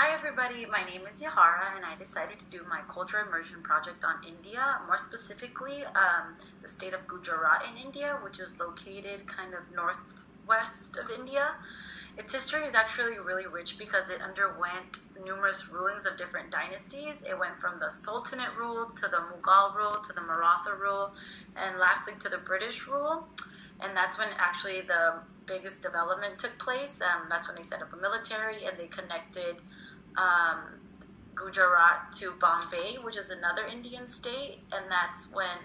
Hi everybody, my name is Yahara and I decided to do my culture immersion project on India, more specifically the state of Gujarat in India, which is located kind of northwest of India. Its history is actually really rich because it underwent numerous rulings of different dynasties. It went from the Sultanate rule to the Mughal rule to the Maratha rule and lastly to the British rule. And that's when actually the biggest development took place. That's when they set up a military and they connected um, Gujarat to Bombay, which is another Indian state, and that's when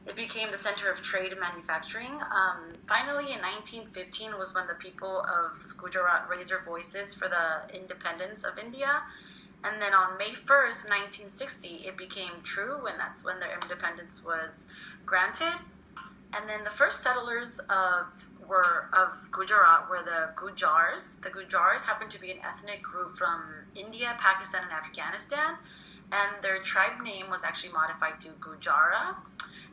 it became the center of trade and manufacturing. Finally, in 1915 was when the people of Gujarat raised their voices for the independence of India. And then on May 1st, 1960, it became true, and that's when their independence was granted. And then the first settlers of Gujarat were the Gujars. The Gujars happened to be an ethnic group from India, Pakistan, and Afghanistan, and their tribe name was actually modified to Gujara.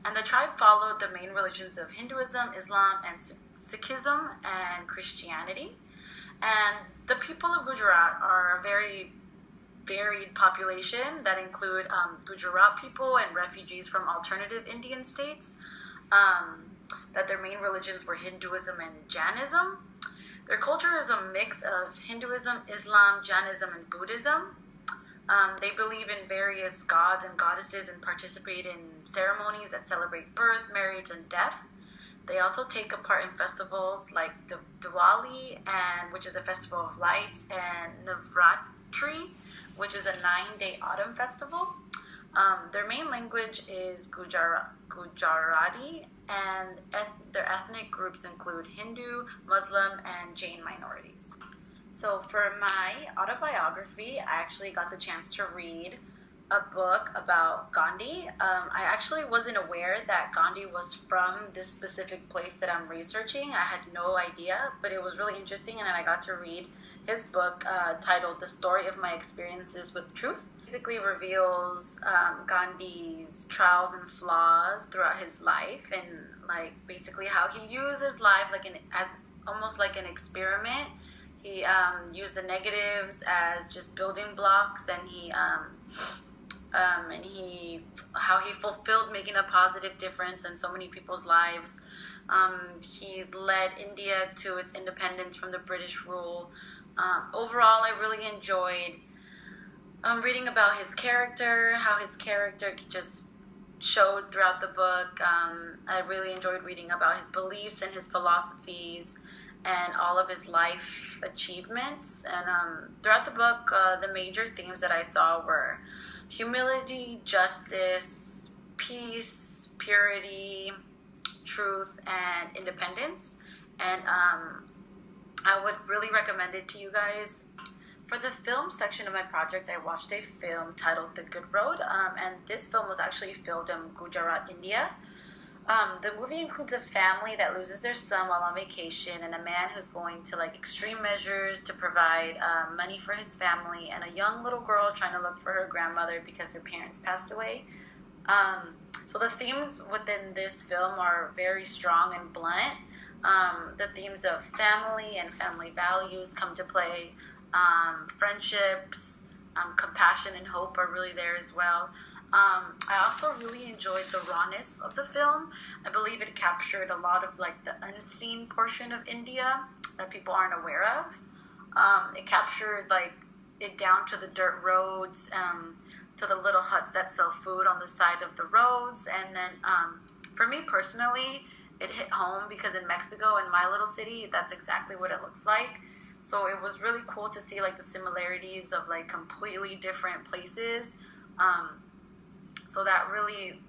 And the tribe followed the main religions of Hinduism, Islam, and Sikhism and Christianity. And the people of Gujarat are a very varied population that include Gujarat people and refugees from alternative Indian states. That their main religions were Hinduism and Jainism. Their culture is a mix of Hinduism, Islam, Jainism, and Buddhism. They believe in various gods and goddesses and participate in ceremonies that celebrate birth, marriage, and death. They also take part in festivals like Diwali, which is a festival of lights, and Navratri, which is a 9-day autumn festival. Their main language is Gujarati, and their ethnic groups include Hindu, Muslim, and Jain minorities. So for my autobiography, I actually got the chance to read a book about Gandhi. I actually wasn't aware that Gandhi was from this specific place that I'm researching. I had no idea, but it was really interesting, and then I got to read his book titled The Story of My Experiences with Truth. Basically reveals Gandhi's trials and flaws throughout his life, and like basically how he used his life as almost like an experiment. He used the negatives as just building blocks, and how he fulfilled making a positive difference in so many people's lives. He led India to its independence from the British rule. Overall, I really enjoyed reading about his character, how his character just showed throughout the book. I really enjoyed reading about his beliefs and his philosophies and all of his life achievements. And throughout the book, the major themes that I saw were humility, justice, peace, purity, truth, and independence. And I would really recommend it to you guys. For the film section of my project, I watched a film titled The Good Road, and this film was actually filmed in Gujarat, India. The movie includes a family that loses their son while on vacation, and a man who's going to extreme measures to provide money for his family, and a young little girl trying to look for her grandmother because her parents passed away. So the themes within this film are very strong and blunt. The themes of family and family values come to play. Friendships, compassion, and hope are really there as well. I also really enjoyed the rawness of the film. I believe it captured a lot of the unseen portion of India that people aren't aware of. It captured it down to the dirt roads, to the little huts that sell food on the side of the roads, and then for me personally, it hit home because in Mexico, in my little city, that's exactly what it looks like. So it was really cool to see the similarities of completely different places. So that really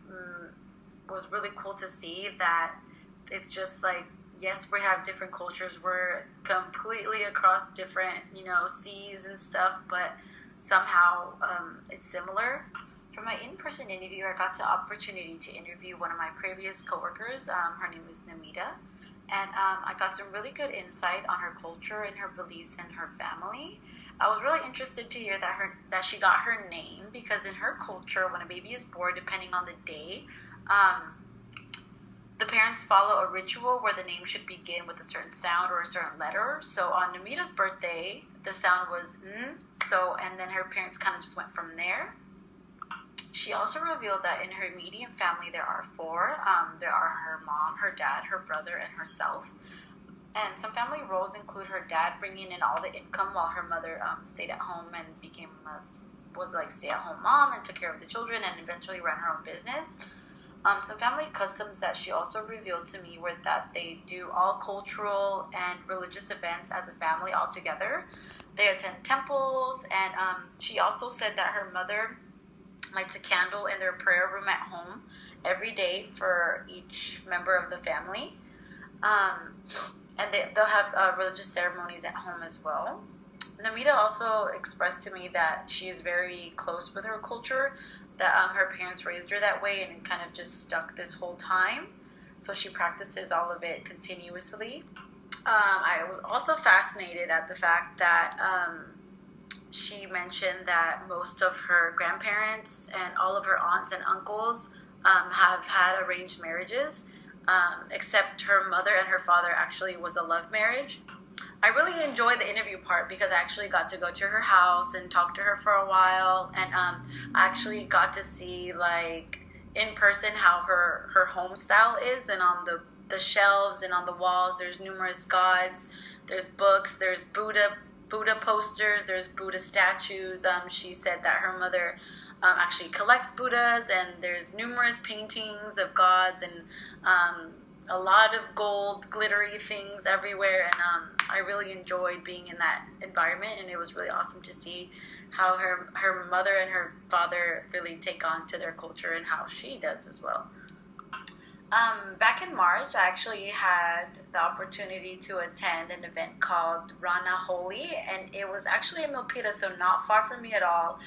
was really cool to see that it's just yes, we have different cultures. We're completely across different, seas and stuff, but somehow it's similar. For my in-person interview, I got the opportunity to interview one of my previous coworkers. Her name is Namita. And I got some really good insight on her culture and her beliefs and her family. I was really interested to hear that she got her name because in her culture, when a baby is born, depending on the day, the parents follow a ritual where the name should begin with a certain sound or a certain letter. So on Namita's birthday, the sound was mm, so, and then her parents kind of just went from there. She also revealed that in her immediate family there are four. There are her mom, her dad, her brother, and herself. And some family roles include her dad bringing in all the income while her mother stayed at home and was like stay-at-home mom and took care of the children and eventually ran her own business. Some family customs that she also revealed to me were that they do all cultural and religious events as a family all together. They attend temples, and she also said that her mother lights a candle in their prayer room at home every day for each member of the family. And they'll have religious ceremonies at home as well. Namita also expressed to me that she is very close with her culture, that her parents raised her that way and it kind of just stuck this whole time. So she practices all of it continuously. I was also fascinated at the fact that she mentioned that most of her grandparents and all of her aunts and uncles have had arranged marriages, except her mother and her father actually was a love marriage. I really enjoyed the interview part because I actually got to go to her house and talk to her for a while, and I actually got to see like in person how her home style is, and on the shelves and on the walls there's numerous gods, there's books, there's Buddha posters, there's Buddha statues. She said that her mother actually collects Buddhas, and there's numerous paintings of gods and a lot of gold glittery things everywhere, and I really enjoyed being in that environment, and it was really awesome to see how her mother and her father really take on to their culture and how she does as well. Back in March, I actually had the opportunity to attend an event called Rana Holi, and it was actually in Milpitas, so not far from me at all.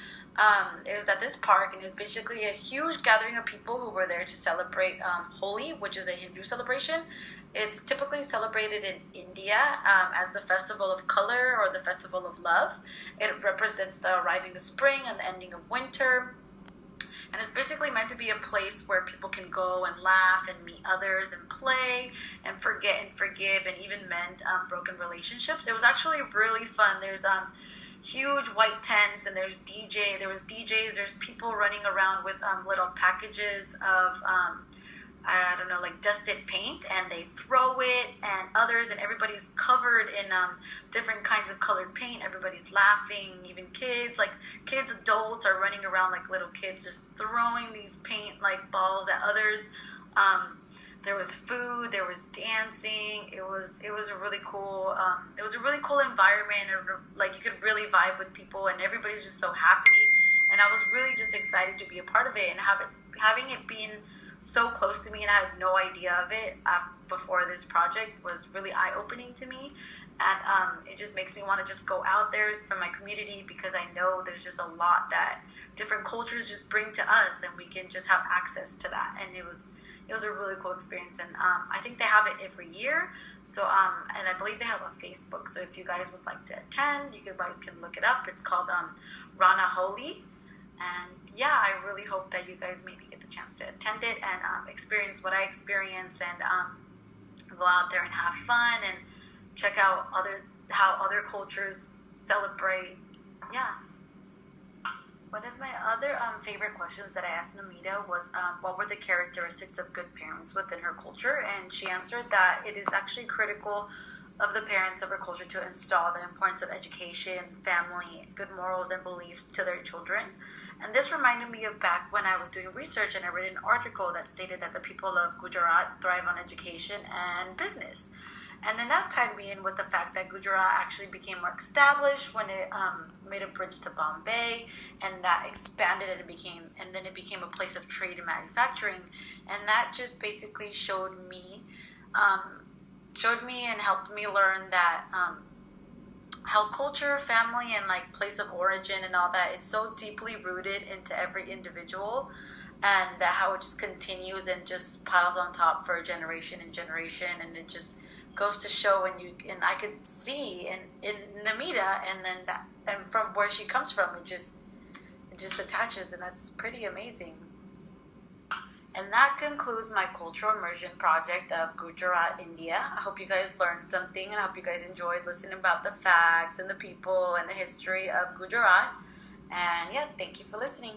It was at this park, and it was basically a huge gathering of people who were there to celebrate Holi, which is a Hindu celebration. It's typically celebrated in India as the festival of color or the festival of love. It represents the arriving of spring and the ending of winter. And it's basically meant to be a place where people can go and laugh and meet others and play and forget and forgive and even mend broken relationships. It was actually really fun. There's huge white tents, and there was DJs, there's people running around with little packages of I don't know, like dusted paint, and they throw it, and others, and everybody's covered in different kinds of colored paint. Everybody's laughing, even kids, adults are running around like little kids, just throwing these paint like balls at others. There was food, there was dancing. It was a really cool environment, and like you could really vibe with people, and everybody's just so happy. And I was really just excited to be a part of it, and having it being so close to me, and I had no idea of it before this project was really eye-opening to me. And it just makes me want to just go out there for my community, because I know there's just a lot that different cultures just bring to us, and we can just have access to that. And it was a really cool experience, and I think they have it every year. So and I believe they have a Facebook. So if you guys would like to attend, you guys can look it up. It's called Rana Holi. And yeah, I really hope that you guys maybe get the chance to attend it and experience what I experienced, and go out there and have fun and check out how other cultures celebrate. Yeah. One of my other favorite questions that I asked Namita was what were the characteristics of good parents within her culture, and she answered that it is actually critical of the parents of her culture to install the importance of education, family, good morals, and beliefs to their children. And this reminded me of back when I was doing research, and I read an article that stated that the people of Gujarat thrive on education and business. And then that tied me in with the fact that Gujarat actually became more established when it made a bridge to Bombay, and that expanded, and it became a place of trade and manufacturing. And that just basically showed me and helped me learn that how culture, family, and like place of origin and all that is so deeply rooted into every individual, and that how it just continues and just piles on top for generation and generation, and it just goes to show, and I could see in Namita, and from where she comes from, it just attaches, and that's pretty amazing. And that concludes my cultural immersion project of Gujarat, India. I hope you guys learned something, and I hope you guys enjoyed listening about the facts and the people and the history of Gujarat. And yeah, thank you for listening.